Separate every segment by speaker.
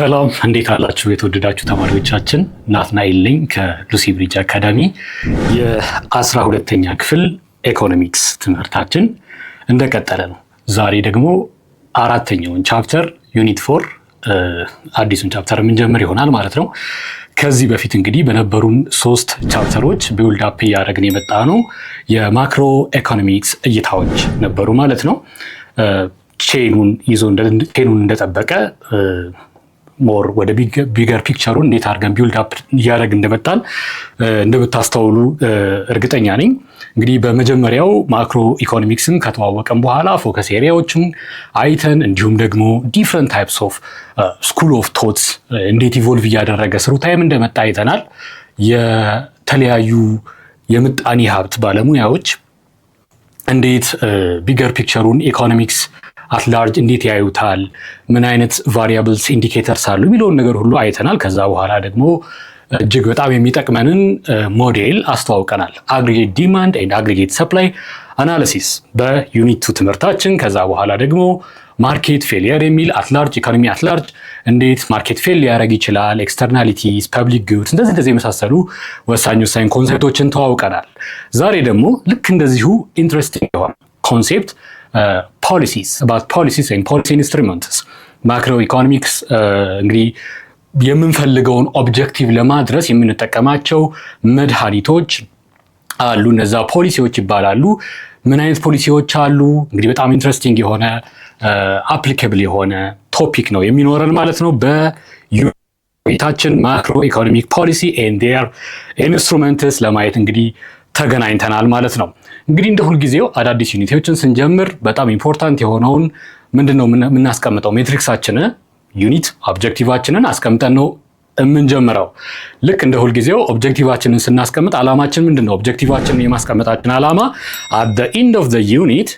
Speaker 1: ሰላም እንዴት አላችሁ? የተወደዳችሁ ተማሪዎቻችን ናትናኤል ነኝ ከሉሲ ብሪጅ አካዳሚ። የ12ኛ ክፍል ኢኮኖሚክስ ትምህርታችን እንደቀጠለ ነው። ዛሬ ደግሞ አራተኛውን ቻፕተር ዩኒት 4 አዲሱን ቻፕተር የምንጀምር ይሆናል ማለት ነው። ከዚህ በፊት እንግዲህ በነበሩን 3 ቻፕተሮች ቢውልድ አፕ እያደረግን የመጣ ነው የማክሮ ኢኮኖሚክስ እይታዎች ነበሩ ማለት ነው። ቼኑን እንደጠበቀ ሞር ወደ ቢገር ፒክቸሩን እንዴት አድርገን ቢውልድ አፕ እያደረግን እንደመጣን እንደምታስተውሉ እርግጠኛ ነኝ። እንግዲህ በመጀመሪያው ማክሮ ኢኮኖሚክስን ከተዋወቀን በኋላ ፎከስ ኤሪያዎችን አይተን እንዲሁም ደግሞ ዲፍረንት ታይፕስ ኦፍ ስኩል ኦፍ ቶትስ እንዴት ኢቮልቭ እያደረገ ስሩ ታይም እንደመጣ አይተናል። የተለያዩ የምጣኔ ሀብት ባለሙያዎች እንዴት ቢገር ፒክቸሩን ኢኮኖሚክስ አትላርጅ እንዴት ያዩታል፣ ምን አይነት ቫሪያብልስ ኢንዲኬተርስ አሉ የሚለውን ነገር ሁሉ አይተናል። ከዛ በኋላ ደግሞ እጅግ በጣም የሚጠቅመንን ሞዴል አስተዋውቀናል፣ አግሪጌት ዲማንድ ኤንድ አግሪጌት ሰፕላይ አናሊሲስ በዩኒት 2 ትምህርታችን። ከዛ በኋላ ደግሞ ማርኬት ፌሊየር የሚል አትላርጅ ኢኮኖሚ አትላርጅ እንዴት ማርኬት ፌል ሊያደርግ ይችላል፣ ኤክስተርናሊቲስ፣ ፐብሊክ ጉድስ እንደዚህ የመሳሰሉ ወሳኝ ኮንሴፕቶችን ተዋውቀናል። ዛሬ ደግሞ ልክ እንደዚሁ ኢንትረስቲንግ የሆነ ኮንሴፕት ፖሊሲስ አባት ፖሊሲስ ኤንድ ፖሊሲ ኢንስትሩመንትስ ማክሮ ኢኮኖሚክስ እንግዲህ የምንፈልገውን ኦብጀክቲቭ ለማድረስ የምንጠቀማቸው መድኃኒቶች አሉ። እነዛ ፖሊሲዎች ይባላሉ። ምን አይነት ፖሊሲዎች አሉ? እንግዲህ በጣም ኢንትረስቲንግ የሆነ አፕሊካብል የሆነ ቶፒክ ነው የሚኖረን ማለት ነው። በዩኒታችን ማክሮ ኢኮኖሚክ ፖሊሲ ኤንድ ዴር ኢንስትሩመንትስ ለማየት እንግዲህ ተገናኝተናል ማለት ነው። እንግዲህ እንደ ሁልጊዜው አዳዲስ ዩኒቶችን ስንጀምር በጣም ኢምፖርታንት የሆነውን ምንድነው የምናስቀምጠው ሜትሪክሳችን ዩኒት ኦብጀክቲቫችንን አስቀምጠን ነው የምንጀምረው። ልክ እንደ ሁልጊዜው ኦብጀክቲቫችንን ስናስቀምጥ አላማችን ምንድነው? ኦብጀክቲቫችንን የማስቀመጣችን አላማ at the end of the unit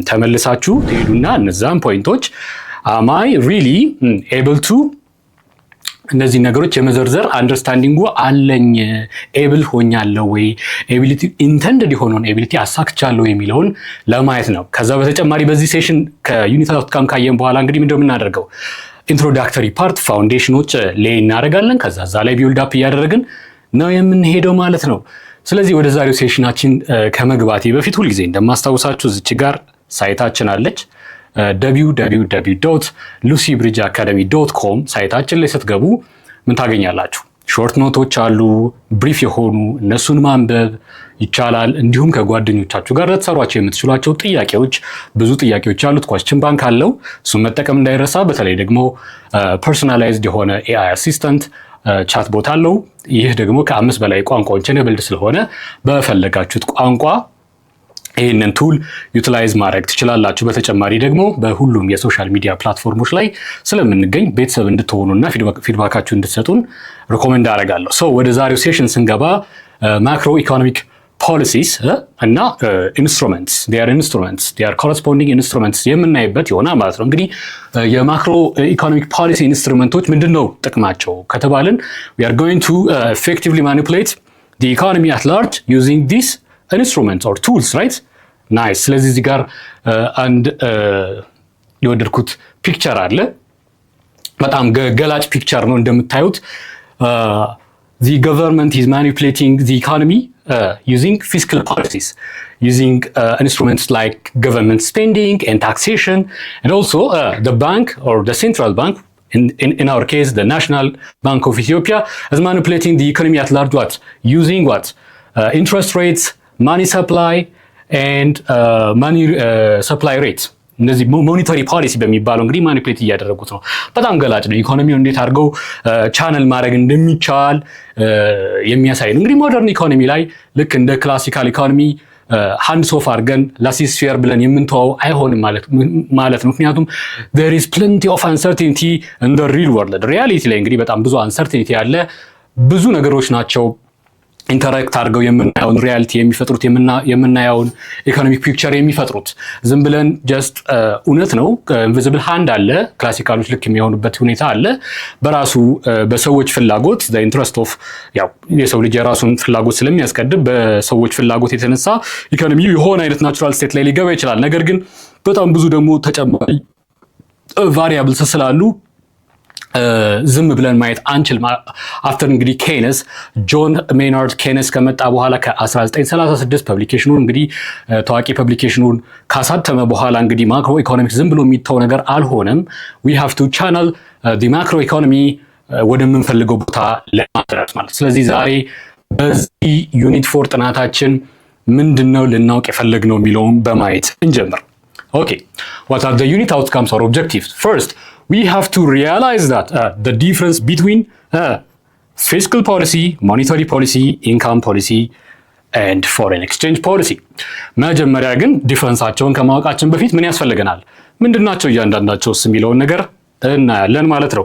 Speaker 1: ተመልሳችሁ ትሄዱና እነዛን ፖይንቶች am I really able to እነዚህ ነገሮች የመዘርዘር አንደርስታንዲንጉ አለኝ፣ ኤብል ሆኛለሁ ወይ፣ ኤቢሊቲ ኢንተንድድ የሆነውን ኤቢሊቲ አሳክቻለሁ የሚለውን ለማየት ነው። ከዛ በተጨማሪ በዚህ ሴሽን ከዩኒት አውትካም ካየን በኋላ እንግዲህ ምንድነው የምናደርገው? ኢንትሮዳክተሪ ፓርት ፋውንዴሽኖች ላይ እናደርጋለን። ከዛ ላይ ቢውልድ አፕ እያደረግን ነው የምንሄደው ማለት ነው። ስለዚህ ወደ ዛሬው ሴሽናችን ከመግባቴ በፊት ሁልጊዜ እንደማስታውሳችሁ እዚች ጋር ሳይታችን አለች www.lucybridgeacademy.com ሳይታችን ላይ ስትገቡ ምን ታገኛላችሁ? ሾርት ኖቶች አሉ፣ ብሪፍ የሆኑ እነሱን ማንበብ ይቻላል። እንዲሁም ከጓደኞቻችሁ ጋር ልትሰሯቸው የምትችሏቸው ጥያቄዎች ብዙ ጥያቄዎች ያሉት ኳስችን ባንክ አለው። እሱን መጠቀም እንዳይረሳ። በተለይ ደግሞ ፐርሶናላይዝድ የሆነ ኤአይ አሲስታንት ቻት ቦት አለው። ይህ ደግሞ ከ5 በላይ ቋንቋዎችን የብልድ ስለሆነ በፈለጋችሁት ቋንቋ ይህንን ቱል ዩቲላይዝ ማድረግ ትችላላችሁ። በተጨማሪ ደግሞ በሁሉም የሶሻል ሚዲያ ፕላትፎርሞች ላይ ስለምንገኝ ቤተሰብ እንድትሆኑና ፊድባካችሁ እንድትሰጡን ሪኮሜንድ አደርጋለሁ። ወደ ዛሬው ሴሽን ስንገባ ማክሮ ኢኮኖሚክ ፖሊሲስ እና ኢንስትሩመንትስ ዴር ኮረስፖንዲንግ ኢንስትሩመንትስ የምናይበት ይሆናል ማለት ነው። እንግዲህ የማክሮ ኢኮኖሚክ ፖሊሲ ኢንስትሩመንቶች ምንድነው ጥቅማቸው ከተባልን we are going to effectively manipulate the economy at large using these instruments or tools, right? Nice. ስለዚህ እዚህ ጋር አንድ የወደድኩት ፒክቸር አለ። በጣም ገላጭ ፒክቸር ነው እንደምታዩት። the government is manipulating the economy using fiscal policies, using instruments like government spending and taxation, and also the bank or the central bank, in our case the National Bank of Ethiopia, is manipulating the economy at large. What? Using what? Interest rates, money supply and money supply rates። እነዚህ ሞኔታሪ ፖሊሲ በሚባለው እንግዲህ ማኒፕሌት እያደረጉት ነው። በጣም ገላጭ ነው። ኢኮኖሚው እንዴት አድርገው ቻነል ማድረግ እንደሚቻል የሚያሳይ ነው። እንግዲህ ሞደርን ኢኮኖሚ ላይ ልክ እንደ ክላሲካል ኢኮኖሚ ሃንድስ ኦፍ አድርገን ላሲስፌር ብለን የምንተዋው አይሆንም ማለት ነው። ምክንያቱም there is plenty of uncertainty in the real world። ሪያሊቲ ላይ እንግዲህ በጣም ብዙ አንሰርቲኒቲ ያለ ብዙ ነገሮች ናቸው ኢንተራክት አድርገው የምናየውን ሪያሊቲ የሚፈጥሩት የምናየውን ኢኮኖሚክ ፒክቸር የሚፈጥሩት። ዝም ብለን ጀስት እውነት ነው ኢንቪዚብል ሃንድ አለ፣ ክላሲካሎች ልክ የሚሆኑበት ሁኔታ አለ። በራሱ በሰዎች ፍላጎት ኢንትረስት ኦፍ ያው የሰው ልጅ የራሱን ፍላጎት ስለሚያስቀድም በሰዎች ፍላጎት የተነሳ ኢኮኖሚው የሆነ አይነት ናቹራል ስቴት ላይ ሊገባ ይችላል። ነገር ግን በጣም ብዙ ደግሞ ተጨማሪ ቫሪያብልስ ስላሉ ዝም ብለን ማየት አንችል። አፍተር እንግዲህ ኬነስ ጆን ሜናርድ ኬነስ ከመጣ በኋላ ከ1936 ፐብሊኬሽኑን እንግዲህ ታዋቂ ፐብሊኬሽኑን ካሳተመ በኋላ እንግዲህ ማክሮ ኢኮኖሚክስ ዝም ብሎ የሚተው ነገር አልሆነም። ዊ ሃቭ ቱ ቻናል ዲ ማክሮ ኢኮኖሚ ወደምንፈልገው ቦታ ለማድረስ ማለት። ስለዚህ ዛሬ በዚህ ዩኒት 4 ጥናታችን ምንድነው ልናውቅ የፈለግነው የሚለውን በማየት እንጀምር። ኦኬ what are the unit outcomes or objectives? First, we have to realize that the difference between fiscal policy, monetary policy, income policy and foreign exchange policy. መጀመሪያ ግን ዲፈረንሳቸውን ከማወቃችን በፊት ምን ያስፈልገናል? ምንድናቸው እያንዳንዳቸውስ የሚለውን ነገር እናያለን ማለት ነው።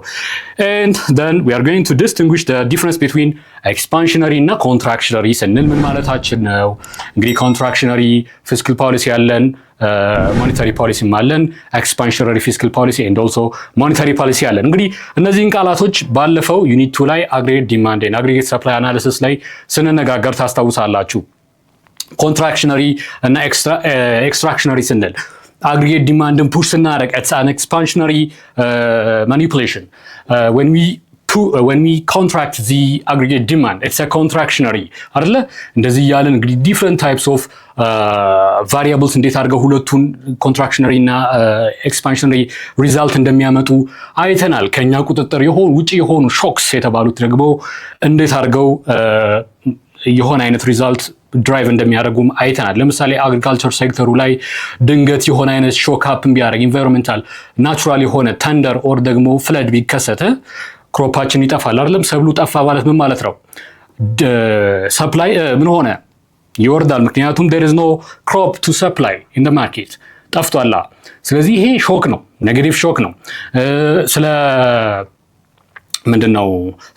Speaker 1: and then we are going to distinguish the difference between expansionary እና contractionary ስንል ምን ማለታችን ነው? እንግዲህ contractionary fiscal policy ያለን ሞኔታሪ ፖሊሲም አለን፣ ኤክስፓንሽነሪ ፊስካል ፖሊሲ ኤንድ ኦልሶ ሞኔታሪ ፖሊሲ አለን። እንግዲህ እነዚህን ቃላቶች ባለፈው ዩኒት 2 ላይ አግሪጌት ዲማንድ ኤንድ አግሪጌት ሰፕላይ አናሊሲስ ላይ ስንነጋገር ታስታውሳላችሁ። ኮንትራክሽነሪ እና ኤክስትራክሽነሪ ስንል አግሪጌት ዲማንድን ፑሽ ስናደርግ ኢትስ አን ኤክስፓንሽነሪ ማኒፑሌሽን when we contract the aggregate demand, it's a contractionary አይደለ? እንደዚህ ያለን እንግዲህ different types of variables እንዴት አድርገው ሁለቱን contractionary እና expansionary result እንደሚያመጡ አይተናል። ከኛ ቁጥጥር የሆኑ ውጪ የሆኑ ሾክስ የተባሉት ደግሞ እንዴት አድርገው የሆነ አይነት ሪዛልት ድራይቭ እንደሚያደርጉም አይተናል። ለምሳሌ አግሪካልቸር ሴክተሩ ላይ ድንገት የሆነ አይነት ሾክ አፕን ቢያደርግ ኢንቫይሮንሜንታል ናቹራል የሆነ ተንደር ኦር ደግሞ ፍለድ ቢከሰተ ክሮፓችን ይጠፋል አይደለም? ሰብሉ ጠፋ ማለት ምን ማለት ነው? ሰፕላይ ምን ሆነ? ይወርዳል። ምክንያቱም there is no crop to supply in the market ጠፍቷላ። ስለዚህ ይሄ ሾክ ነው፣ ኔጌቲቭ ሾክ ነው። ስለ ምንድነው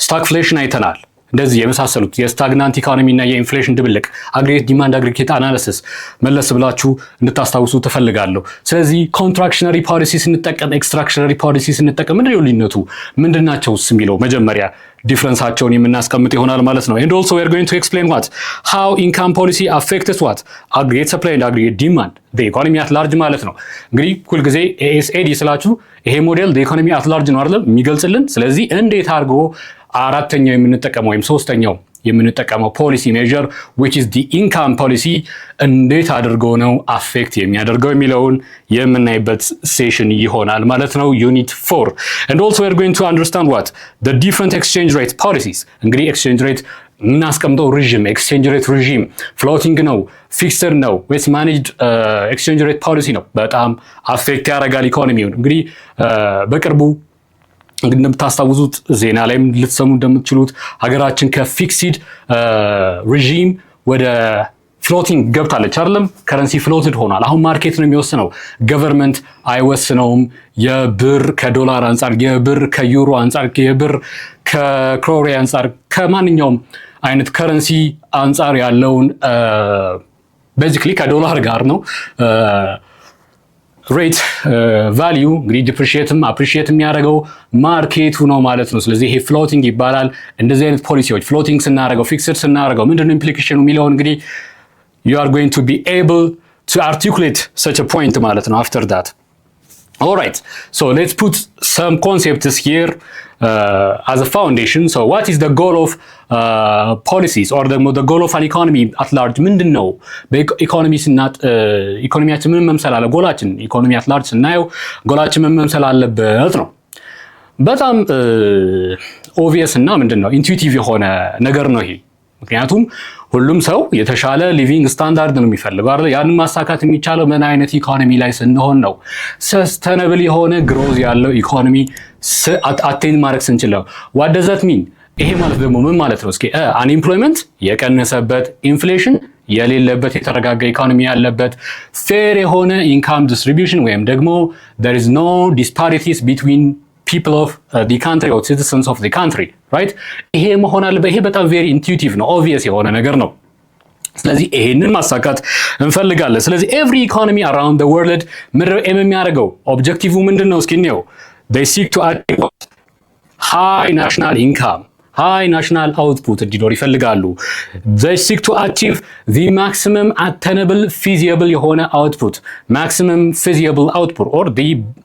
Speaker 1: ስታግፍሌሽን አይተናል። እንደዚህ የመሳሰሉት የስታግናንት ኢኮኖሚ እና የኢንፍሌሽን ድብልቅ አግሪጌት ዲማንድ አግሪጌት አናሊሲስ መለስ ብላችሁ እንድታስታውሱ ተፈልጋለሁ። ስለዚህ ኮንትራክሽነሪ ፖሊሲ ስንጠቀም ኤክስትራክሽነሪ ፖሊሲ ስንጠቀም ምንድነው ልዩነቱ ምንድናቸውስ የሚለው መጀመሪያ ዲፍረንሳቸውን የምናስቀምጥ ይሆናል ማለት ነው። and also we are going to explain how income policy affects aggregate supply and aggregate demand the economy at large ማለት ነው። እንግዲህ ሁልጊዜ ASAD ስላችሁ ይሄ ሞዴል the economy at large ነው አይደል የሚገልጽልን። ስለዚህ እንዴት አድርጎ አራተኛው የምንጠቀመው ወይም ሶስተኛው የምንጠቀመው ፖሊሲ ሜጀር which is the income policy እንዴት አድርጎ ነው አፌክት የሚያደርገው የሚለውን የምናይበት ሴሽን ይሆናል ማለት ነው። ዩኒት 4 and also we are going to understand the different exchange rate policies እንግዲህ ኤክስቼንጅ ሬት እናስቀምጠው ሪጂም ኤክስቼንጅ ሬት ሪጂም ፍሎቲንግ ነው ፊክስድ ነው ወይስ ማኔጅድ ኤክስቼንጅ ሬት ፖሊሲ ነው በጣም አፌክት ያደርጋል ኢኮኖሚውን። እንግዲህ በቅርቡ እንደምታስታውሱት ዜና ላይም ልትሰሙ እንደምትችሉት ሀገራችን ከፊክሲድ ሪጂም ወደ ፍሎቲንግ ገብታለች አይደለም? ከረንሲ ፍሎትድ ሆኗል። አሁን ማርኬት ነው የሚወስነው፣ ገቨርንመንት አይወስነውም። የብር ከዶላር አንጻር፣ የብር ከዩሮ አንጻር፣ የብር ከክሮሪ አንጻር፣ ከማንኛውም አይነት ከረንሲ አንጻር ያለውን ቤዚክሊ ከዶላር ጋር ነው ሬት ቫልዩ እንግዲህ ዲፕሪሺየትም አፕሪሺየትም የሚያደርገው ማርኬቱ ነው ማለት ነው። ስለዚህ ይሄ ፍሎቲንግ ይባላል። እንደዚህ አይነት ፖሊሲዎች ፍሎቲንግ ስናደርገው ፊክስድ ስናደርገው ምንድነው ኢምፕሊኬሽኑ የሚለው እንግዲህ you are going to be able to articulate such a point ማለት ነው after that. All right, so let's put some concepts here as a foundation. So what is the goal of policies or the goal of an economy at large? ምንድነው በኢኮኖሚ ስናት ኢኮኖሚያችን ምን መምሰል አለ? ጎላችን ኢኮኖሚ at large ስናየው ጎላችን ምን መምሰል አለበት ነው። በጣም ኦብቪየስ እና ምንድነው ኢንቱይቲቭ የሆነ ነገር ነው ይሄ። ምክንያቱም ሁሉም ሰው የተሻለ ሊቪንግ ስታንዳርድ ነው የሚፈልገው አይደል? ያንን ማሳካት የሚቻለው ምን አይነት ኢኮኖሚ ላይ ስንሆን ነው? ሰስተነብል የሆነ ግሮዝ ያለው ኢኮኖሚ አቴን ማድረግ ስንችል ነው። what does that mean? ይሄ ማለት ደግሞ ምን ማለት ነው? እስኪ አንኤምፕሎይመንት የቀነሰበት፣ ኢንፍሌሽን የሌለበት፣ የተረጋጋ ኢኮኖሚ ያለበት፣ ፌር የሆነ ኢንካም ዲስትሪቢዩሽን ወይም ደግሞ there is no disparities between people of the country or citizens of the country, right? ይሄ መሆን አለበት። ይሄ በጣም very intuitive ነው፣ obvious የሆነ ነገር ነው። ስለዚህ ይሄንን ማሳካት እንፈልጋለን። ስለዚህ every economy around the world ምድር የሚያደርገው ኦብጀክቲቭ ምንድነው? እስኪ እንየው። they seek to achieve high national income ሃይ ናሽናል አውትፑት እንዲኖር ይፈልጋሉ። they seek to achieve the maximum attainable feasible የሆነ output maximum feasible output or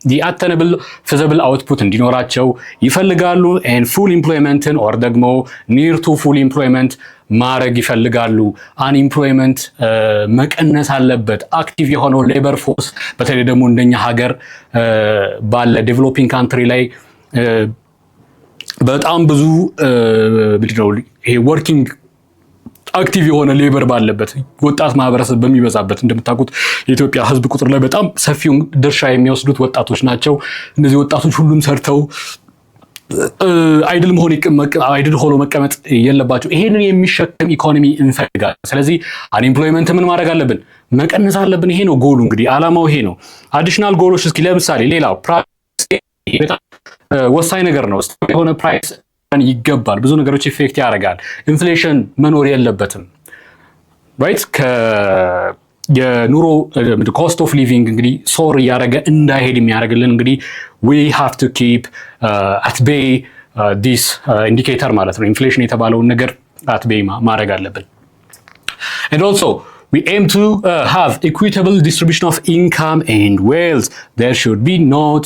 Speaker 1: the attainable feasible output እንዲኖራቸው ይፈልጋሉ and full employment or ደግሞ near to full employment ማድረግ ይፈልጋሉ። አንኢምፕሎይመንት መቀነስ አለበት። አክቲቭ የሆነው ሌበር ፎርስ በተለይ ደግሞ እንደኛ ሀገር ባለ ዴቨሎፒንግ ካንትሪ ላይ በጣም ብዙ ምንድነው ይሄ ወርኪንግ አክቲቭ የሆነ ሌበር ባለበት ወጣት ማህበረሰብ በሚበዛበት እንደምታውቁት የኢትዮጵያ ሕዝብ ቁጥር ላይ በጣም ሰፊውን ድርሻ የሚወስዱት ወጣቶች ናቸው። እነዚህ ወጣቶች ሁሉም ሰርተው አይድል ሆኖ መቀመጥ የለባቸው። ይሄንን የሚሸከም ኢኮኖሚ እንፈልጋለን። ስለዚህ አንኢምፕሎይመንት ምን ማድረግ አለብን? መቀነስ አለብን። ይሄ ነው ጎሉ። እንግዲህ አላማው ይሄ ነው። አዲሽናል ጎሎች እስኪ ለምሳሌ ሌላው በጣም ወሳኝ ነገር ነው። የሆነ ፕራይስ ይገባል። ብዙ ነገሮች ኢፌክት ያደርጋል። ኢንፍሌሽን መኖር የለበትም። ራይት የኑሮ ኮስት ኦፍ ሊቪንግ እንግዲህ ሶር እያደረገ እንዳይሄድ የሚያደርግልን እንግዲህ we have to keep at bay this indicator ማለት ነው። ኢንፍሌሽን የተባለውን ነገር at bay ማድረግ አለብን። and also we aim to have equitable distribution of income and wealth. There should be not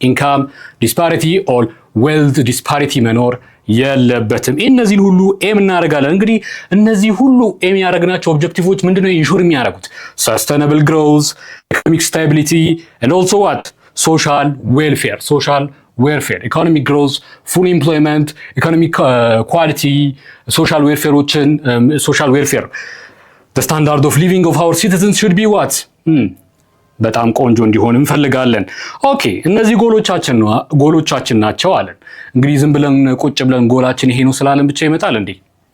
Speaker 1: income disparity or wealth disparity መኖር የለበትም። እነዚህን ሁሉ ኤም እናደርጋለን። እንግዲህ እነዚህ ሁሉ ኤም ያደረግናቸው ኦብጀክቲቮች ምንድነው ኢንሹር የሚያደርጉት? sustainable growth, economic stability and also what social welfare, economic growth, full employment, economic quality, social welfare, the standard of living of our citizens should be what በጣም ቆንጆ እንዲሆን እንፈልጋለን። ኦኬ እነዚህ ጎሎቻችን ናቸው አለን። እንግዲህ ዝም ብለን ቁጭ ብለን ጎላችን ይሄ ነው ስላለን ብቻ ይመጣል እንዴ?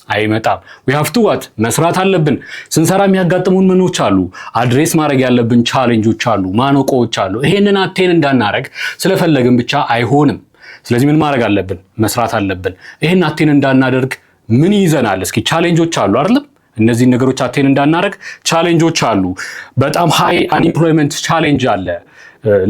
Speaker 1: አይመጣም። we have to what መስራት አለብን። ስንሰራ የሚያጋጥሙን ምኖች አሉ፣ አድሬስ ማድረግ ያለብን ቻሌንጆች አሉ፣ ማነቆዎች አሉ። ይሄንን አቴን እንዳናረግ ስለፈለግን ብቻ አይሆንም። ስለዚህ ምን ማድረግ አለብን? መስራት አለብን። ይሄን አቴን እንዳናደርግ ምን ይዘናል? እስኪ ቻሌንጆች አሉ አይደለም? እነዚህ ነገሮች አቴን እንዳናረግ ቻሌንጆች አሉ። በጣም ሃይ አንኢምፕሎይመንት ቻሌንጅ አለ።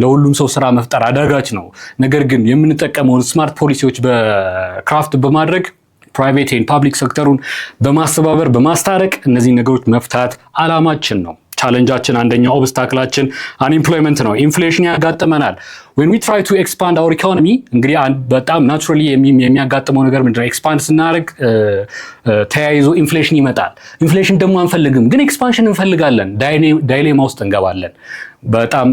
Speaker 1: ለሁሉም ሰው ስራ መፍጠር አዳጋች ነው። ነገር ግን የምንጠቀመውን ስማርት ፖሊሲዎች በክራፍት በማድረግ ፕራይቬት ኤንድ ፓብሊክ ሴክተሩን በማስተባበር በማስታረቅ እነዚህ ነገሮች መፍታት አላማችን ነው። ቻሌንጃችን አንደኛው ኦብስታክላችን አንኢምፕሎይመንት ነው። ኢንፍሌሽን ያጋጥመናል። when we try to expand our economy እንግዲህ በጣም ናቹራሊ የሚያጋጥመው ነገር ምንድነው? ኤክስፓንድ ስናደርግ ተያይዞ ኢንፍሌሽን ይመጣል። ኢንፍሌሽን ደግሞ አንፈልግም፣ ግን ኤክስፓንሽን እንፈልጋለን። ዳይሌማ ውስጥ እንገባለን። በጣም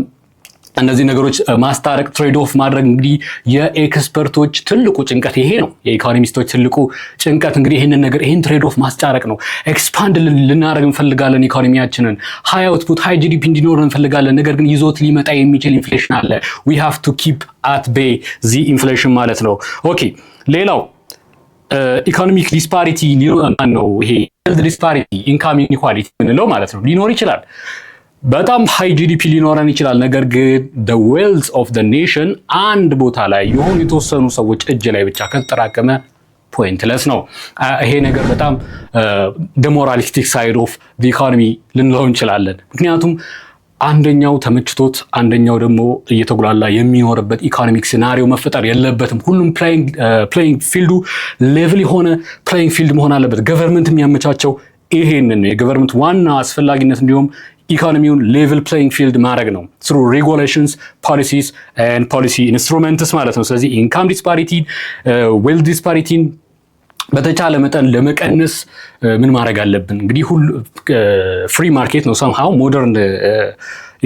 Speaker 1: እነዚህ ነገሮች ማስታረቅ ትሬድ ኦፍ ማድረግ እንግዲህ የኤክስፐርቶች ትልቁ ጭንቀት ይሄ ነው። የኢኮኖሚስቶች ትልቁ ጭንቀት እንግዲህ ይህን ትሬድ ኦፍ ማስታረቅ ነው። ኤክስፓንድ ልናደርግ እንፈልጋለን ኢኮኖሚያችንን፣ ሃይ አውትፑት ሃይ ጂዲፒ እንዲኖር እንፈልጋለን። ነገር ግን ይዞት ሊመጣ የሚችል ኢንፍሌሽን አለ። we have to keep at bay the inflation ማለት ነው። ኦኬ ሌላው ኢኮኖሚክ ዲስፓሪቲ ነው። ይሄ ዲስፓሪቲ ኢንካም ኢንኢኳሊቲ የምንለው ማለት ነው ሊኖር ይችላል። በጣም ሃይ ጂዲፒ ሊኖረን ይችላል። ነገር ግን the wealth of the nation አንድ ቦታ ላይ የሆኑ የተወሰኑ ሰዎች እጅ ላይ ብቻ ከተጠራቀመ ፖይንትለስ ነው። ይሄ ነገር በጣም ዴሞራሊስቲክ ሳይድ ኦፍ the economy ልንለው እንችላለን። ምክንያቱም አንደኛው ተመችቶት አንደኛው ደግሞ እየተጉላላ የሚኖርበት ኢኮኖሚክ ሲናሪዮ መፈጠር የለበትም። ሁሉም ፕሌይንግ ፊልዱ ሌቭል የሆነ ፕሌይንግ ፊልድ መሆን አለበት። ገቨርንመንት የሚያመቻቸው ይሄንን የገቨርንመንት ዋና አስፈላጊነት እንዲሁም ኢኮኖሚውን ሌቭል ፕሌይንግ ፊልድ ማድረግ ነው through regulations, policies and policy instruments ማለት ነው። ስለዚህ ኢንካም ዲስፓሪቲ ዌልዝ ዲስፓሪቲን በተቻለ መጠን ለመቀነስ ምን ማድረግ አለብን? እንግዲህ ሁሉ ፍሪ ማርኬት ነው። somehow ሞደርን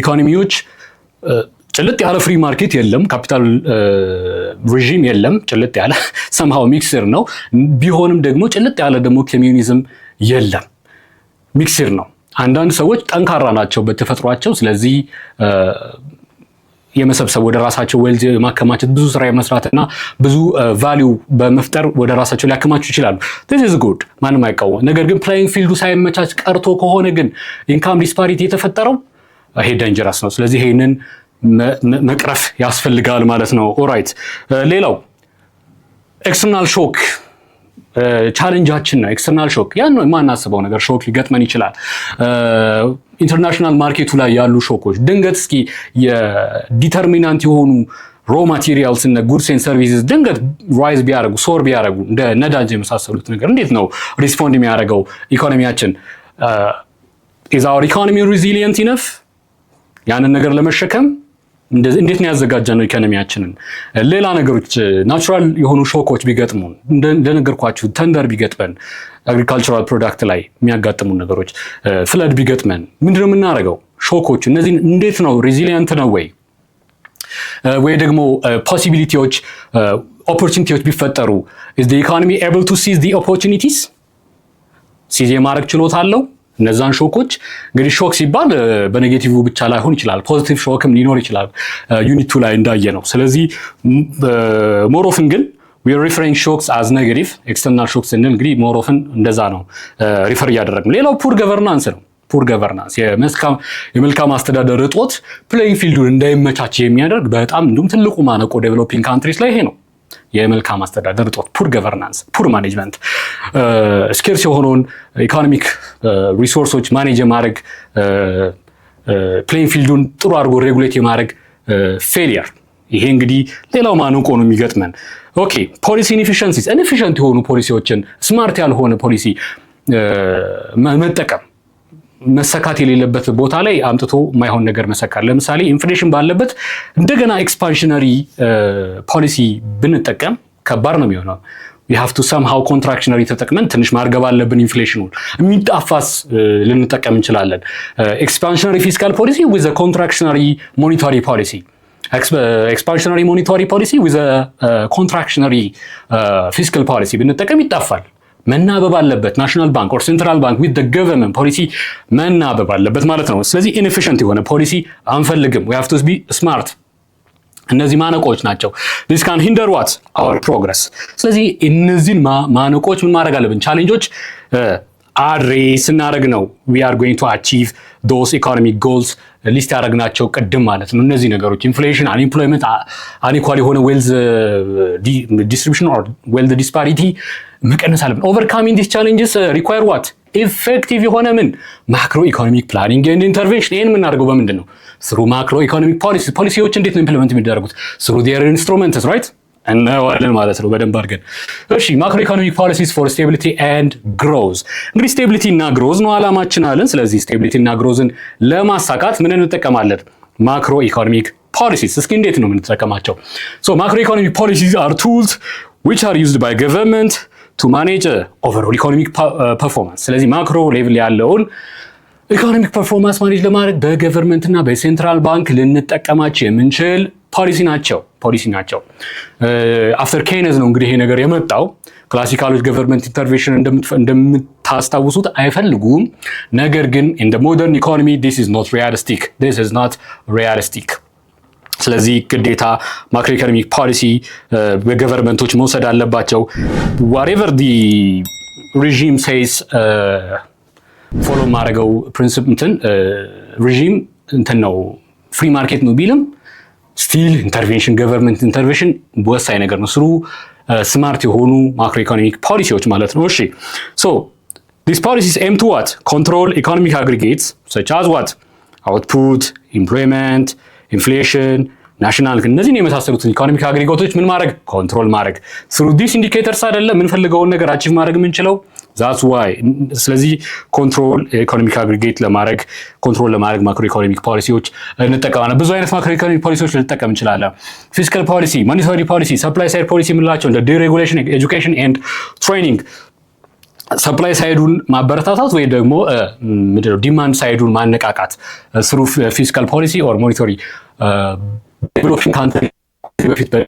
Speaker 1: ኢኮኖሚዎች ጭልጥ ያለ ፍሪ ማርኬት የለም፣ ካፒታል ሬጂም የለም። ጭልጥ ያለ somehow ሚክስር ነው። ቢሆንም ደግሞ ጭልጥ ያለ ደግሞ ኮሚዩኒዝም የለም፣ ሚክስር ነው። አንዳንድ ሰዎች ጠንካራ ናቸው በተፈጥሯቸው። ስለዚህ የመሰብሰብ ወደ ራሳቸው ዌልዝ ማከማቸት ብዙ ስራ የመስራትና ብዙ ቫልዩ በመፍጠር ወደ ራሳቸው ሊያከማቹ ይችላሉ። this is good ማንም አይቃወም። ነገር ግን ፕሌይንግ ፊልዱ ሳይመቻች ቀርቶ ከሆነ ግን ኢንካም ዲስፓሪቲ የተፈጠረው ይሄ ዴንጀረስ ነው። ስለዚህ ይሄንን መቅረፍ ያስፈልጋል ማለት ነው። ኦራይት ሌላው ኤክስተርናል ሾክ ቻሌንጃችን ነው። ኤክስተርናል ሾክ ያን የማናስበው ነገር ሾክ ሊገጥመን ይችላል። ኢንተርናሽናል ማርኬቱ ላይ ያሉ ሾኮች ድንገት እስኪ የዲተርሚናንት የሆኑ ሮ ማቴሪያልስ እና ጉድስ ኤንድ ሰርቪስስ ድንገት ራይዝ ቢያደርጉ ሶር ቢያደርጉ እንደ ነዳጅ የመሳሰሉት ነገር እንዴት ነው ሪስፖንድ የሚያደርገው ኢኮኖሚያችን? ኢዝ አወር ኢኮኖሚ ሪዚሊየንት ኢነፍ ያንን ነገር ለመሸከም? እንዴት ነው ያዘጋጀነው ኢኮኖሚያችንን? ሌላ ነገሮች ናቹራል የሆኑ ሾኮች ቢገጥሙን እንደነገርኳችሁ ተንደር ቢገጥመን አግሪካልቸራል ፕሮዳክት ላይ የሚያጋጥሙ ነገሮች ፍለድ ቢገጥመን ምንድነው የምናደርገው? ሾኮቹ እነዚህን እንዴት ነው ሪዚሊየንት ነው ወይ ደግሞ ፖሲቢሊቲዎች ኦፖርቹኒቲዎች ቢፈጠሩ is the economy able to seize the opportunities? ሲዝ የማድረግ ችሎታ አለው? እነዛን ሾኮች እንግዲህ ሾክ ሲባል በኔጌቲቭ ብቻ ላይሆን ይችላል፣ ፖዚቲቭ ሾክም ሊኖር ይችላል ዩኒት 2 ላይ እንዳየ ነው። ስለዚህ ሞር ኦፍን ግን we are referring shocks as negative external shocks እንል እንግዲህ ሞር ኦፍን እንደዛ ነው ሪፈር እያደረግን። ሌላው ፑር ገቨርናንስ ነው። ፑር ገቨርናንስ የመልካም አስተዳደር እጦት ፕሌይንግ ፊልዱን እንዳይመቻች የሚያደርግ በጣም እንዲሁም ትልቁ ማነቆ ዴቨሎፒንግ ካንትሪስ ላይ ይሄ ነው። የመልካም አስተዳደር እጦት፣ ፑር ገቨርናንስ፣ ፑር ማኔጅመንት፣ ስኬርስ የሆነውን ኢኮኖሚክ ሪሶርሶች ማኔጅ የማድረግ ፕሌይንግ ፊልዱን ጥሩ አድርጎ ሬጉሌት የማድረግ ፌሊየር፣ ይሄ እንግዲህ ሌላው ማነቆ ነው የሚገጥመን። ኦኬ ፖሊሲ ኢንኤፊሽንሲስ፣ ኢንኤፊሽንት የሆኑ ፖሊሲዎችን ስማርት ያልሆነ ፖሊሲ መጠቀም፣ መሰካት የሌለበት ቦታ ላይ አምጥቶ የማይሆን ነገር መሰካት። ለምሳሌ ኢንፍሌሽን ባለበት እንደገና ኤክስፓንሽነሪ ፖሊሲ ብንጠቀም ከባድ ነው የሚሆነው። we have to somehow contractionary ተጠቅመን ትንሽ ማርገብ አለብን። ኢንፍሌሽኑን የሚጣፋስ ልንጠቀም እንችላለን። ኤክስፓንሽነሪ ፊስካል ፖሊሲ with a contractionary monetary policy፣ expansionary monetary policy with a contractionary fiscal policy ብንጠቀም ይጣፋል። መናበብ አለበት ናሽናል ባንክ ኦር ሴንትራል ባንክ with the government policy መናበብ አለበት ማለት ነው። ስለዚህ ኢንኤፊሽንት የሆነ ፖሊሲ አንፈልግም። we have to be smart። እነዚህ ማነቆች ናቸው። this can hinder what our progress። ስለዚህ እነዚህን ማነቆች ምን ማድረግ አለብን? ቻሌንጆች አድሬስ እናደርግ ነው we are going to achieve those economic goals ሊስት ያደረግናቸው ቅድም ማለት ነው። እነዚህ ነገሮች ኢንፍሌሽን፣ አንኤምፕሎይመንት፣ አንኢኳል የሆነ ዌልዝ ዲስትሪቢዩሽን ኦር ዌልዝ ዲስፓሪቲ መቀነስ አለብን። ኦቨርካሚንግ ዲስ ቻሌንጅስ ሪኳየር ዋት ኢፌክቲቭ የሆነ ምን ማክሮ ኢኮኖሚክ ፕላኒንግ ኤንድ ኢንተርቬንሽን። ይህን የምናደርገው በምንድን ነው? ስሩ ማክሮ ኢኮኖሚክ ፖሊሲዎች እንዴት ነው ኢምፕሊመንት የሚደረጉት? ስሩ ዴር ኢንስትሩመንትስ ራይት እናየዋለን ማለት ነው በደንብ አድርገን። እሺ ማክሮ ኢኮኖሚክ ፖሊሲስ ፎር ስቴቢሊቲ ኤንድ ግሮዝ። እንግዲህ ስቴቢሊቲ እና ግሮዝ ነው አላማችን አለን። ስለዚህ ስቴቢሊቲ እና ግሮዝን ለማሳካት ምን እንጠቀማለን? ማክሮ ኢኮኖሚክ ፖሊሲስ። እስኪ እንዴት ነው የምንጠቀማቸው? ሶ ማክሮ ኢኮኖሚክ ፖሊሲስ አር ቱልስ which are used by government to manage overall economic performance። ስለዚህ ማክሮ ሌቭል ያለውን ኢኮኖሚክ ፐርፎርማንስ ማኔጅ ለማድረግ በገቨርንመንት እና በሴንትራል ባንክ ልንጠቀማቸው የምንችል ፖሊሲ ናቸው። አፍተር ኬይነስ ነው እንግዲህ ይሄ ነገር የመጣው። ክላሲካሎች ገቨርንመንት ኢንተርቬንሽን እንደምታስታውሱት አይፈልጉም። ነገር ግን in the modern economy this is not realistic። ስለዚህ ግዴታ ማክሮ ኢኮኖሚክ ፖሊሲ በገቨርንመንቶች መውሰድ አለባቸው። whatever the regime says ፎሎ ማድረገው ፕሪንሲፕል ሬጂም ነው ፍሪ ማርኬት ነው ቢልም ስቲል ኢንተርቬንሽን ገቨርንመንት ኢንተርቬንሽን ወሳኝ ነገር ነው። ስሩ ስማርት የሆኑ ማክሮ ኢኮኖሚክ ፖሊሲዎች ማለት ነው። እሺ ሶ these policies aim to what? Control economic aggregates such as what? Output, employment, inflation, ናሽናል እነዚህን የመሳሰሉትን ኢኮኖሚክ አግሪጌቶች ምን ማድረግ? ኮንትሮል ማድረግ። through these indicators አይደለም የምንፈልገውን ነገር አቺቭ ማድረግ የምንችለው። that's why ስለዚህ ኮንትሮል ኢኮኖሚክ አግሪጌት ለማድረግ ማክሮ ኢኮኖሚክ ፖሊሲዎች እንጠቀማለን። ብዙ አይነት ማክሮ ኢኮኖሚክ ፖሊሲዎች ልንጠቀም እንችላለን። ፊስካል ፖሊሲ፣ ማኒታሪ ፖሊሲ፣ ሰፕላይ ሳይድ ፖሊሲ የምንላቸው እንደ ዲሬጉሌሽን፣ ኤጁኬሽን ኤንድ ትሬኒንግ ሰፕላይ ሳይዱን ማበረታታት ወይ ደግሞ ምንድነው ዲማንድ ሳይዱን ማነቃቃት ስሩ ፊስካል ፖሊሲ ኦር ሞኔታሪ ዴቨሎፒንግ ካንትሪ።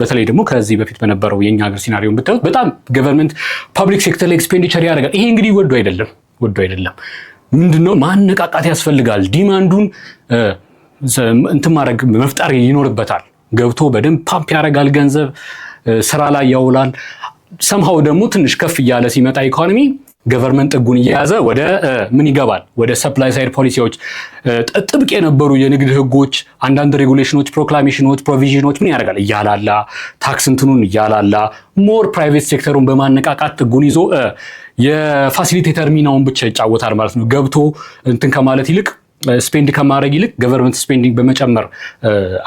Speaker 1: በተለይ ደግሞ ከዚህ በፊት በነበረው የኛ ሀገር ሲናሪዮን ብታዩት በጣም ገቨርንመንት ፐብሊክ ሴክተር ላይ ኤክስፔንዲቸር ያደርጋል። ይሄ እንግዲህ ወዶ አይደለም። ምንድነው ማነቃቃት ያስፈልጋል። ዲማንዱን እንትን ማድረግ መፍጠር ይኖርበታል። ገብቶ በደንብ ፓምፕ ያደርጋል፣ ገንዘብ ስራ ላይ ያውላል። ሰምሃው ደግሞ ትንሽ ከፍ እያለ ሲመጣ ኢኮኖሚ ገቨርንመንት ጥጉን እየያዘ ወደ ምን ይገባል? ወደ ሰፕላይ ሳይድ ፖሊሲዎች፣ ጥብቅ የነበሩ የንግድ ህጎች፣ አንዳንድ ሬጉሌሽኖች፣ ፕሮክላሜሽኖች፣ ፕሮቪዥኖች ምን ያደርጋል? እያላላ ታክስ እንትኑን እያላላ ሞር ፕራይቬት ሴክተሩን በማነቃቃት ጥጉን ይዞ የፋሲሊቴተር ሚናውን ብቻ ይጫወታል ማለት ነው። ገብቶ እንትን ከማለት ይልቅ ስፔንድ ከማድረግ ይልቅ ገቨርንመንት ስፔንዲንግ በመጨመር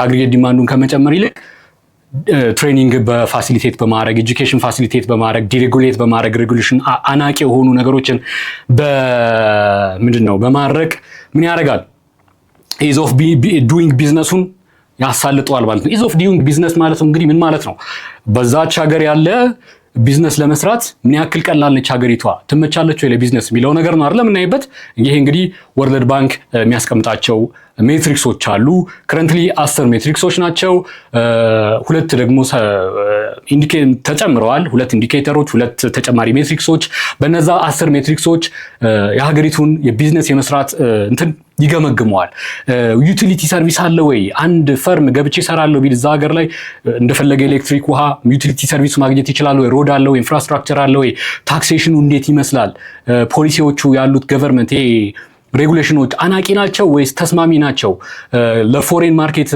Speaker 1: አግሪጌት ዲማንዱን ከመጨመር ይልቅ ትሬኒንግ በፋሲሊቴት በማድረግ ኤጁኬሽን ፋሲሊቴት በማድረግ ዲሬጉሌት በማድረግ ሬጉሌሽን አናቂ የሆኑ ነገሮችን በምንድነው በማድረግ ምን ያደርጋል? ኢዝ ኦፍ ዱይንግ ቢዝነሱን ያሳልጠዋል ማለት ነው። ኢዝ ኦፍ ዱይንግ ቢዝነስ ማለት እንግዲህ ምን ማለት ነው? በዛች ሀገር ያለ ቢዝነስ ለመስራት ምን ያክል ቀላል ነች ሀገሪቷ፣ ትመቻለች ወይ ለቢዝነስ የሚለው ነገር ነው አይደል የምናይበት። ይሄ እንግዲህ ወርልድ ባንክ የሚያስቀምጣቸው ሜትሪክሶች አሉ። ከረንትሊ 10 ሜትሪክሶች ናቸው። ሁለት ደግሞ ተጨምረዋል። ሁለት ኢንዲኬተሮች፣ ሁለት ተጨማሪ ሜትሪክሶች። በነዛ 10 ሜትሪክሶች የሀገሪቱን የቢዝነስ የመስራት እንትን ይገመግመዋል። ዩቲሊቲ ሰርቪስ አለ ወይ? አንድ ፈርም ገብቼ እሰራለሁ ቢል እዛ ሀገር ላይ እንደፈለገ ኤሌክትሪክ፣ ውሃ፣ ዩቲሊቲ ሰርቪስ ማግኘት ይችላል ወይ? ሮድ አለ ወይ? ኢንፍራስትራክቸር አለ ወይ? ታክሴሽኑ እንዴት ይመስላል? ፖሊሲዎቹ ያሉት ገቨርንመንት ሬጉሌሽኖች አናቂ ናቸው ወይስ ተስማሚ ናቸው? ለፎሬን ማርኬት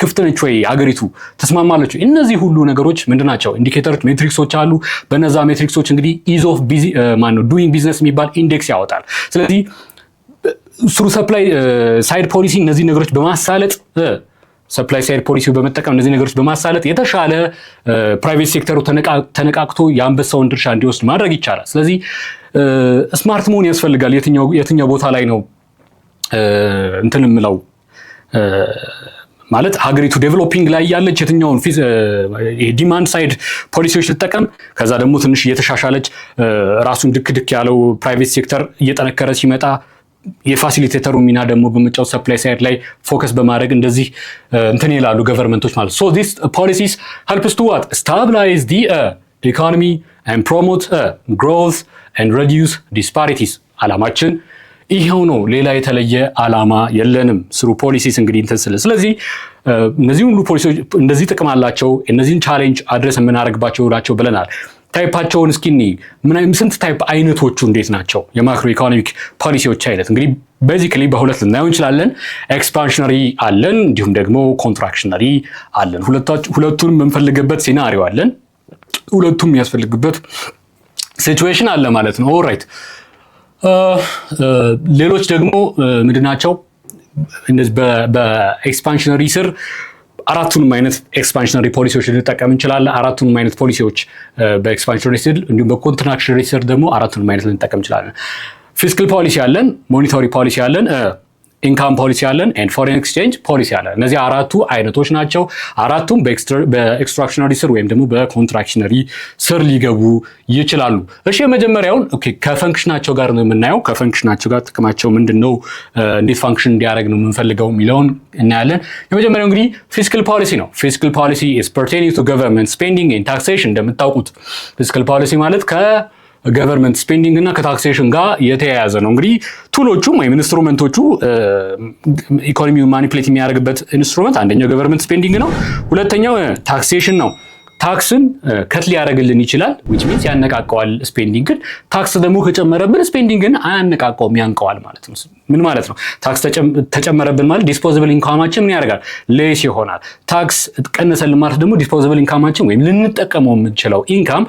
Speaker 1: ክፍት ነች ወይ ሀገሪቱ? ተስማማለች? እነዚህ ሁሉ ነገሮች ምንድናቸው? ኢንዲኬተሮች፣ ሜትሪክሶች አሉ። በነዛ ሜትሪክሶች እንግዲህ ኢዝ ኦፍ ዱይንግ ቢዝነስ የሚባል ኢንዴክስ ያወጣል። ስለዚህ ስሩ ሰፕላይ ሳይድ ፖሊሲ እነዚህ ነገሮች በማሳለጥ ሰፕላይ ሳይድ ፖሊሲ በመጠቀም እነዚህ ነገሮች በማሳለጥ የተሻለ ፕራይቬት ሴክተሩ ተነቃቅቶ የአንበሳውን ድርሻ እንዲወስድ ማድረግ ይቻላል። ስለዚህ ስማርት መሆን ያስፈልጋል። የትኛው ቦታ ላይ ነው እንትን የምለው ማለት ሀገሪቱ ዴቨሎፒንግ ላይ ያለች የትኛውን ዲማንድ ሳይድ ፖሊሲዎች ልጠቀም፣ ከዛ ደግሞ ትንሽ እየተሻሻለች ራሱን ድክ ያለው ፕራይቬት ሴክተር እየጠነከረ ሲመጣ የፋሲሊቴተሩ ሚና ደግሞ በመጫወት ሰፕላይ ሳይድ ላይ ፎከስ በማድረግ እንደዚህ እንትን ይላሉ ገቨርንመንቶች ማለት። ሶ ዲስ ፖሊሲስ ሄልፕስ ቱ ዋት ስታብላይዝ ዲ ኢኮኖሚ ኤንድ ፕሮሞት ግሮዝ ኤንድ ሬዲዩስ ዲስፓሪቲስ። አላማችን ይሄው ነው። ሌላ የተለየ አላማ የለንም። ስሩ ፖሊሲስ እንግዲህ እንትን ስለዚህ እነዚህ ሁሉ ፖሊሲዎች እንደዚህ ጥቅም አላቸው። እነዚህን ቻሌንጅ አድረስ የምናደርግባቸው ናቸው ብለናል። ታይፓቸውን እስኪ ስንት ታይፕ አይነቶቹ እንዴት ናቸው? የማክሮ ኢኮኖሚክ ፖሊሲዎች አይነት እንግዲህ ቤዚክሊ በሁለት ልናየው እንችላለን። ኤክስፓንሽነሪ አለን፣ እንዲሁም ደግሞ ኮንትራክሽነሪ አለን። ሁለቱንም የምንፈልግበት ሲናሪዮ አለን፣ ሁለቱም የሚያስፈልግበት ሲቹዌሽን አለ ማለት ነው። ኦልራይት ሌሎች ደግሞ ምንድናቸው? እንደዚህ በኤክስፓንሽነሪ ስር አራቱንም አይነት ኤክስፓንሽነሪ ፖሊሲዎች ልንጠቀም እንችላለን። አራቱንም አይነት ፖሊሲዎች በኤክስፓንሽነሪ ስር እንዲሁም በኮንትራክሽነሪ ስር ደግሞ አራቱንም አይነት ልንጠቀም እንችላለን። ፊስካል ፖሊሲ አለን፣ ሞኔታሪ ፖሊሲ አለን፣ ኢንካም ፖሊሲ አለን ኤንድ ፎሬን ኤክስቼንጅ ፖሊሲ አለን። እነዚህ አራቱ አይነቶች ናቸው። አራቱም በኤክስትራክሽነሪ ስር ወይም ደግሞ በኮንትራክሽነሪ ስር ሊገቡ ይችላሉ። እሺ የመጀመሪያውን ከፈንክሽናቸው ጋር ነው የምናየው። ከፈንክሽናቸው ጋር ጥቅማቸው ምንድነው፣ እንዴት ፋንክሽን እንዲያደርግ ነው የምንፈልገው የሚለውን እናያለን። የመጀመሪያው እንግዲህ ፊስካል ፖሊሲ ነው። ፊስካል ፖሊሲ is pertaining to government spending and taxation። እንደምታውቁት ፊስካል ፖሊሲ ማለት ገቨርንመንት ስፔንዲንግ እና ከታክሴሽን ጋር የተያያዘ ነው። እንግዲህ ቱሎቹም ወይም ኢንስትሩመንቶቹ ኢኮኖሚውን ማኒፕሌት የሚያደርግበት ኢንስትሩመንት አንደኛው ገቨርንመንት ስፔንዲንግ ነው። ሁለተኛው ታክሴሽን ነው። ታክስን ከት ሊያደርግልን ይችላል which means ያነቃቀዋል ስፔንዲንግን። ታክስ ደግሞ ከጨመረብን ስፔንዲንግን አያነቃቀውም፣ ያንቀዋል ማለት ነው። ምን ማለት ነው? ታክስ ተጨመረብን ማለት ዲስፖዚብል ኢንካማችን ምን ያደርጋል? ሌስ ይሆናል። ታክስ ቀነሰልን ማለት ደግሞ ዲስፖዚብል ኢንካማችን ወይም ልንጠቀመው የምንችለው ኢንካም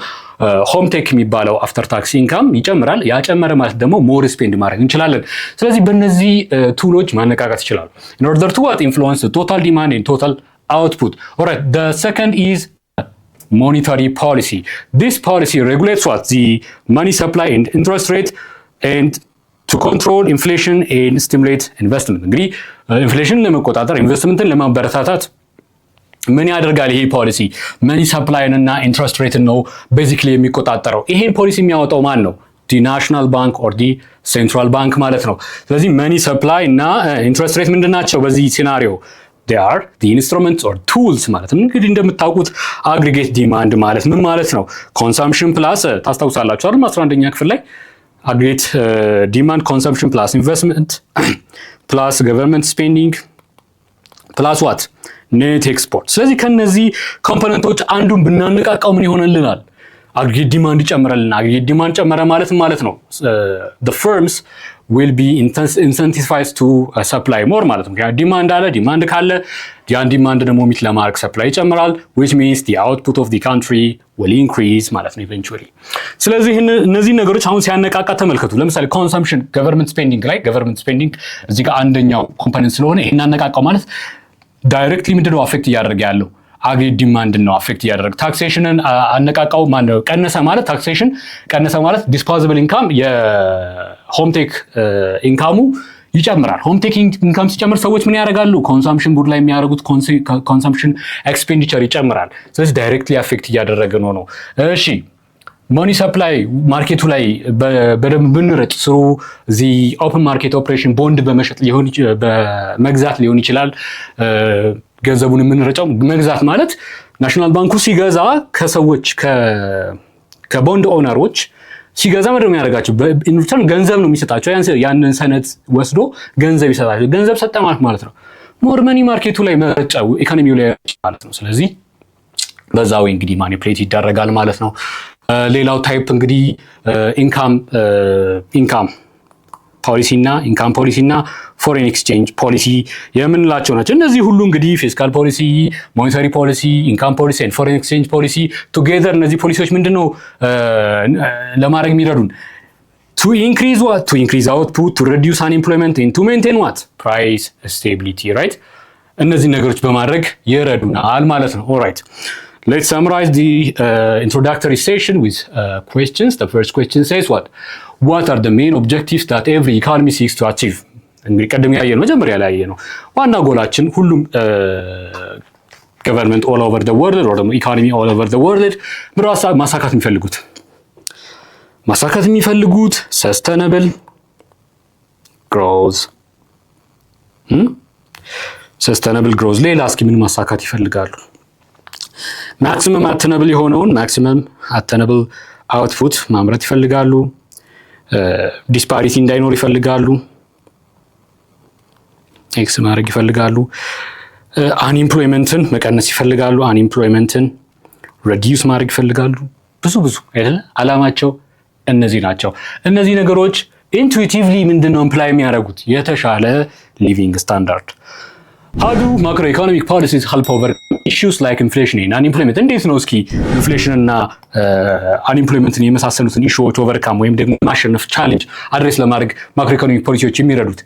Speaker 1: ሆም ቴክ የሚባለው አፍተር ታክስ ኢንካም ይጨምራል። ያጨመረ ማለት ደግሞ ሞር ስፔንድ ማድረግ እንችላለን። ስለዚህ በእነዚህ ቱሎች ማነቃቃት ይችላሉ። in order to what influence the total demand and total output. Alright, the second is monetary policy. This policy regulates what? The money supply and interest rate and to control inflation and stimulate investment. እንግዲህ ኢንፍሌሽንን ለመቆጣጠር ኢንቨስትመንትን ለማበረታታት ምን ያደርጋል ይሄ ፖሊሲ? መኒ ሰፕላይን እና ኢንትረስት ሬትን ነው ቤዚክሊ የሚቆጣጠረው። ይሄን ፖሊሲ የሚያወጣው ማን ነው? ዲ ናሽናል ባንክ ኦር ዲ ሴንትራል ባንክ ማለት ነው። ስለዚህ መኒ ሰፕላይ እና ኢንትረስት ሬት ምንድናቸው በዚህ ሲናሪዮ? they are the instruments or tools ማለት ነው። እንግዲህ እንደምታውቁት አግሪጌት ዲማንድ ማለት ምን ማለት ነው? ኮንሰምፕሽን ፕላስ ታስታውሳላችሁ አይደል? 11ኛ ክፍል ላይ አግሪጌት ዲማንድ ኮንሰምፕሽን ፕላስ ኢንቨስትመንት ፕላስ ገቨርንመንት ስፔንዲንግ ፕላስ ዋት ኔት ኤክስፖርት። ስለዚህ ከነዚህ ኮምፖነንቶች አንዱን ብናነቃቃው ምን ይሆንልናል? አግሪጌት ዲማንድ ይጨምራልና። አግሪጌት ዲማንድ ጨመረ ማለት ነው the firms will be incentivized to supply more ማለት ነው። ዲማንድ አለ፣ ዲማንድ ካለ ያን ዲማንድ ደግሞ ሚት ለማድረግ ሰፕላይ ይጨምራል which means the output of the country will increase ማለት ነው eventually። ስለዚህ እነዚህ ነገሮች አሁን ሲያነቃቃ ተመልከቱ። ለምሳሌ ኮንሰምፕሽን ገቨርንመንት ስፔንዲንግ ላይ ገቨርንመንት ስፔንዲንግ እዚህ ጋር አንደኛው ኮምፖነንት ስለሆነ ይሄን አነቃቃው ማለት ዳይሬክትሊ ምንድነው አፌክት እያደረገ ያለው? አግሪ ዲማንድ ነው አፌክት እያደረገ ታክሴሽንን አነቃቃው ማነው ቀነሰ ማለት ታክሴሽን ቀነሰ ማለት ዲስፖዛብል ኢንካም የሆምቴክ ኢንካሙ ይጨምራል። ሆምቴክ ኢንካም ሲጨምር ሰዎች ምን ያደርጋሉ? ኮንሰምፕሽን ጉድ ላይ የሚያደርጉት ኮንሰምፕሽን ኤክስፔንዲቸር ይጨምራል። ስለዚህ ዳይሬክትሊ አፌክት እያደረገ ነው። እሺ ሞኒ ሰፕላይ ማርኬቱ ላይ በደንብ ብንረጭ ስሩ እዚህ ኦፕን ማርኬት ኦፕሬሽን ቦንድ በመሸጥ በመግዛት ሊሆን ይችላል። ገንዘቡን የምንረጫው መግዛት ማለት ናሽናል ባንኩ ሲገዛ ከሰዎች ከቦንድ ኦነሮች ሲገዛ ምንድን ነው የሚያደርጋቸው? ኢንሪተርን ገንዘብ ነው የሚሰጣቸው። ያንን ሰነድ ወስዶ ገንዘብ ይሰጣቸው። ገንዘብ ሰጠ ማለት ነው ሞር መኒ ማርኬቱ ላይ መረጫው ኢኮኖሚው ላይ ማለት ነው። ስለዚህ በዛ ወይ እንግዲህ ማኒፕሌት ይደረጋል ማለት ነው። ሌላው ታይፕ እንግዲህ ኢንካም ፖሊሲ እና ኢንካም ፖሊሲ እና ፎሬን ኤክስቼንጅ ፖሊሲ የምንላቸው ናቸው። እነዚህ ሁሉ እንግዲህ ፊስካል ፖሊሲ፣ ሞኔታሪ ፖሊሲ፣ ኢንካም ፖሊሲ ኤንድ ፎሬን ኤክስቼንጅ ፖሊሲ ቱጌዘር እነዚህ ፖሊሲዎች ምንድነው ለማድረግ የሚረዱን? to increase what? To increase output, to reduce unemployment and to maintain what? Price stability, right? እነዚህ ነገሮች በማድረግ ይረዱናል ማለት ነው። All right. Let's summarize the introductory session with questions. The first question says what? What are the main objectives that every economy seeks to achieve? እንግዲህ ቀደም ያየነው መጀመሪያ ላይ ያየነው ዋና ጎላችን ሁሉም ገቨርንመንት all over the world or ኢኮኖሚ all over the world ብራሳ ማሳካት የሚፈልጉት sustainable growth sustainable growth ሌላ እስኪ ምን ማሳካት ይፈልጋሉ? ማክሲመም አተነብል የሆነውን ማክሲመም አተነብል አውትፑት ማምረት ይፈልጋሉ። ዲስፓሪቲ እንዳይኖር ይፈልጋሉ። ኤክስ ማድረግ ይፈልጋሉ። አንኢምፕሎይመንትን መቀነስ ይፈልጋሉ። አንኢምፕሎይመንትን ሪዲዩስ ማድረግ ይፈልጋሉ። ብዙ አይደል? አላማቸው እነዚህ ናቸው። እነዚህ ነገሮች ኢንቱዊቲቭሊ ምንድነው ኢምፕላይ የሚያደርጉት? የተሻለ ሊቪንግ ስታንዳርድ። How do macroeconomic policies help overcome issues like inflation and unemployment? እንዴት ነው እስኪ ኢንፍሌሽን እና አንኢምፕሎይመንትን የመሳሰሉትን ኢሹዎች ኦቨርካም ወይም ደግሞ ማሸነፍ ቻሌንጅ አድሬስ ለማድረግ ማክሮኢኮኖሚክ ፖሊሲዎች የሚረዱት?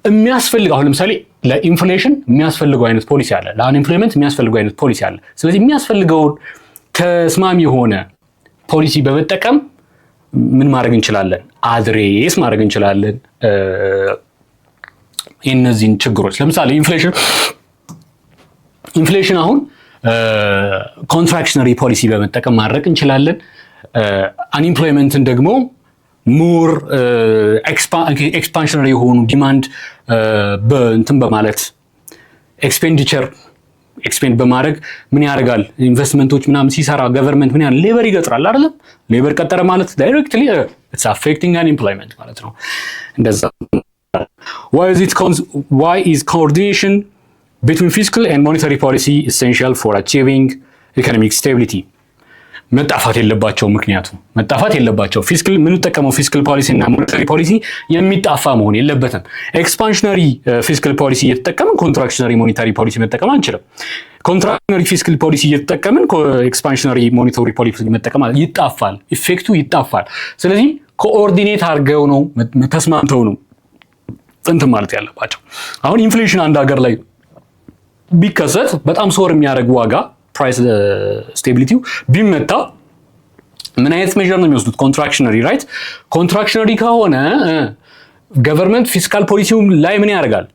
Speaker 1: የሚያስፈልግ አሁን ለምሳሌ ለኢንፍሌሽን የሚያስፈልገው አይነት ፖሊሲ አለ፣ ለአንኢምፕሎይመንት የሚያስፈልገው አይነት ፖሊሲ አለ። ስለዚህ የሚያስፈልገውን ተስማሚ የሆነ ፖሊሲ በመጠቀም ምን ማድረግ እንችላለን? አድሬስ ማድረግ እንችላለን እነዚህን ችግሮች። ለምሳሌ ኢንፍሌሽን አሁን ኮንትራክሽነሪ ፖሊሲ በመጠቀም ማድረግ እንችላለን። አንኢምፕሎይመንትን ደግሞ ሞር ኤክስፓንሽነሪ የሆኑ ዲማንድ በእንትን በማለት ኤክስፔንዲቸር ኤክስፔንድ በማድረግ ምን ያደርጋል? ኢንቨስትመንቶች ምናምን ሲሰራ ገቨርንመንት ምን ያህል ሌበር ይቀጥራል አይደለም? ሌበር ቀጠረ ማለት ዳይሬክትሊ ኢትስ አፌክቲንግ አንኢምፕሎይመንት ማለት ነው። እንደዛ Why is coordination between fiscal and monetary policy essential for achieving economic stability? መጣፋት የለባቸው። ምክንያቱም መጣፋት የለባቸው። ፊስካል የምንጠቀመው ፊስካል ፖሊሲ እና ሞኔታሪ ፖሊሲ የሚጣፋ መሆን የለበትም። ኤክስፓንሽነሪ ፊስካል ፖሊሲ እየተጠቀምን ኮንትራክሽነሪ ሞኔታሪ ፖሊሲ መጠቀም አንችልም። ኮንትራክሽነሪ ፊስካል ፖሊሲ እየተጠቀምን ኤክስፓንሽነሪ ሞኔታሪ ፖሊሲ መጠቀም ይጣፋል፣ ኢፌክቱ ይጣፋል። ስለዚህ ኮኦርዲኔት አድርገው ነው ተስማምተው ነው እንትን ማለት ያለባቸው። አሁን ኢንፍሌሽን አንድ ሀገር ላይ ቢከሰት በጣም ሶር የሚያደርግ ዋጋ ፕራይስ ስቴቢሊቲው ቢመታ ምን አይነት ሜዥር ነው የሚወስዱት? ኮንትራክሽነሪ ራይት። ኮንትራክሽነሪ ከሆነ ገቨርንመንት ፊስካል ፖሊሲው ላይ ምን ያደርጋል?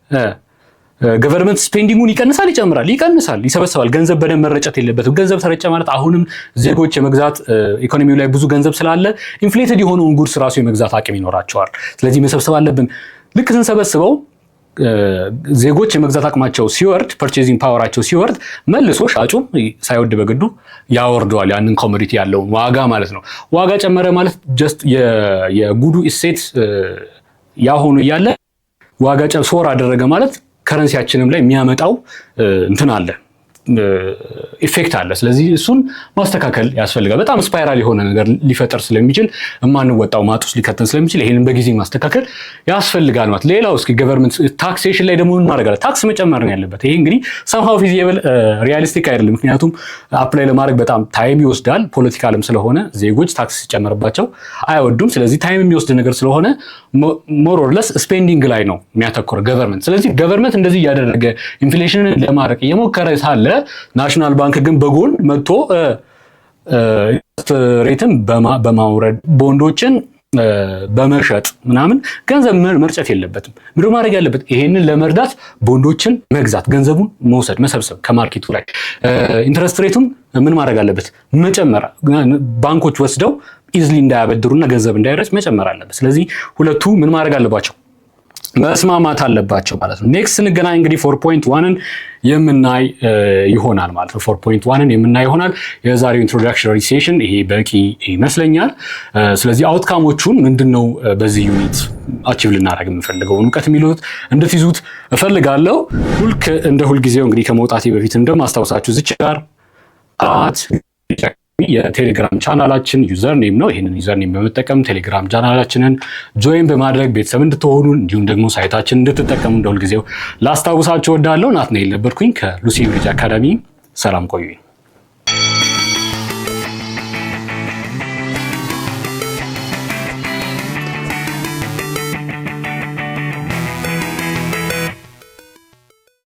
Speaker 1: ገቨርንመንት ስፔንዲንጉን ይቀንሳል፣ ይጨምራል፣ ይቀንሳል፣ ይሰበስባል። ገንዘብ በደንብ መረጨት የለበትም። ገንዘብ ተረጨ ማለት አሁንም ዜጎች የመግዛት ኢኮኖሚው ላይ ብዙ ገንዘብ ስላለ ኢንፍሌትድ የሆነውን ጉድስ ራሱ የመግዛት አቅም ይኖራቸዋል። ስለዚህ መሰብሰብ አለብን። ልክ ስንሰበስበው ዜጎች የመግዛት አቅማቸው ሲወርድ ፐርቼዚንግ ፓወራቸው ሲወርድ መልሶ ሻጩ ሳይወድ በግዱ ያወርደዋል ያንን ኮሞዲቲ ያለውን ዋጋ ማለት ነው። ዋጋ ጨመረ ማለት ጀስት የጉዱ እሴት ያሆኑ እያለ ዋጋ ሶር አደረገ ማለት ከረንሲያችንም ላይ የሚያመጣው እንትን አለ ኢፌክት አለ። ስለዚህ እሱን ማስተካከል ያስፈልጋል። በጣም ስፓይራል የሆነ ነገር ሊፈጠር ስለሚችል የማንወጣው ማጥ ውስጥ ሊከተን ስለሚችል ይሄንን በጊዜ ማስተካከል ያስፈልጋል ማለት። ሌላው እስኪ ገቨርንመንት ታክሴሽን ላይ ደግሞ ምን ማድረግ አለ? ታክስ መጨመር ነው ያለበት። ይሄ እንግዲህ somehow feasible ሪያሊስቲክ አይደለም። ምክንያቱም አፕላይ ለማድረግ በጣም ታይም ይወስዳል። ፖለቲካልም ስለሆነ ዜጎች ታክስ ሲጨመርባቸው አይወዱም። ስለዚህ ታይም የሚወስድ ነገር ስለሆነ ሞር ኦር ለስ ስፔንዲንግ ላይ ነው የሚያተኩረው ገቨርንመንት። ስለዚህ ገቨርንመንት እንደዚህ እያደረገ ኢንፍሌሽንን ለማድረግ እየሞከረ ሳለ ናሽናል ባንክ ግን በጎን መጥቶ ሬትን በማውረድ ቦንዶችን በመሸጥ ምናምን ገንዘብ መርጨት የለበትም። ምንድን ማድረግ ያለበት ይሄንን ለመርዳት ቦንዶችን መግዛት፣ ገንዘቡን መውሰድ፣ መሰብሰብ ከማርኬቱ ላይ ኢንትረስት ሬቱም ምን ማድረግ አለበት መጨመር፣ ባንኮች ወስደው ኢዝሊ እንዳያበድሩና ገንዘብ እንዳይረጭ መጨመር አለበት። ስለዚህ ሁለቱ ምን ማድረግ አለባቸው መስማማት አለባቸው ማለት ነው። ኔክስት ስንገናኝ እንግዲህ 4.1ን የምናይ ይሆናል ማለት ነው። 4.1ን የምናይ ይሆናል። የዛሬው ኢንትሮዳክሽነሪ ሴሽን ይሄ በቂ ይመስለኛል። ስለዚህ አውትካሞቹን ምንድነው በዚህ ዩኒት አቺቭ ልናደርግ የምፈልገውን እውቀት የሚሉት እንድትይዙት እፈልጋለሁ። እንደ ሁልጊዜው እንግዲህ ከመውጣቴ በፊት እንደማስታውሳችሁ ዝች ጋር የቴሌግራም ቻናላችን ዩዘር ኔም ነው። ይህንን ዩዘር ኔም በመጠቀም ቴሌግራም ቻናላችንን ጆይን በማድረግ ቤተሰብ እንድትሆኑ እንዲሁም ደግሞ ሳይታችን እንድትጠቀሙ እንደሁልጊዜው ላስታውሳችሁ እወዳለሁ። ናትናኤል ነበርኩኝ ከሉሲ ብሪጅ አካዳሚ። ሰላም ቆዩኝ።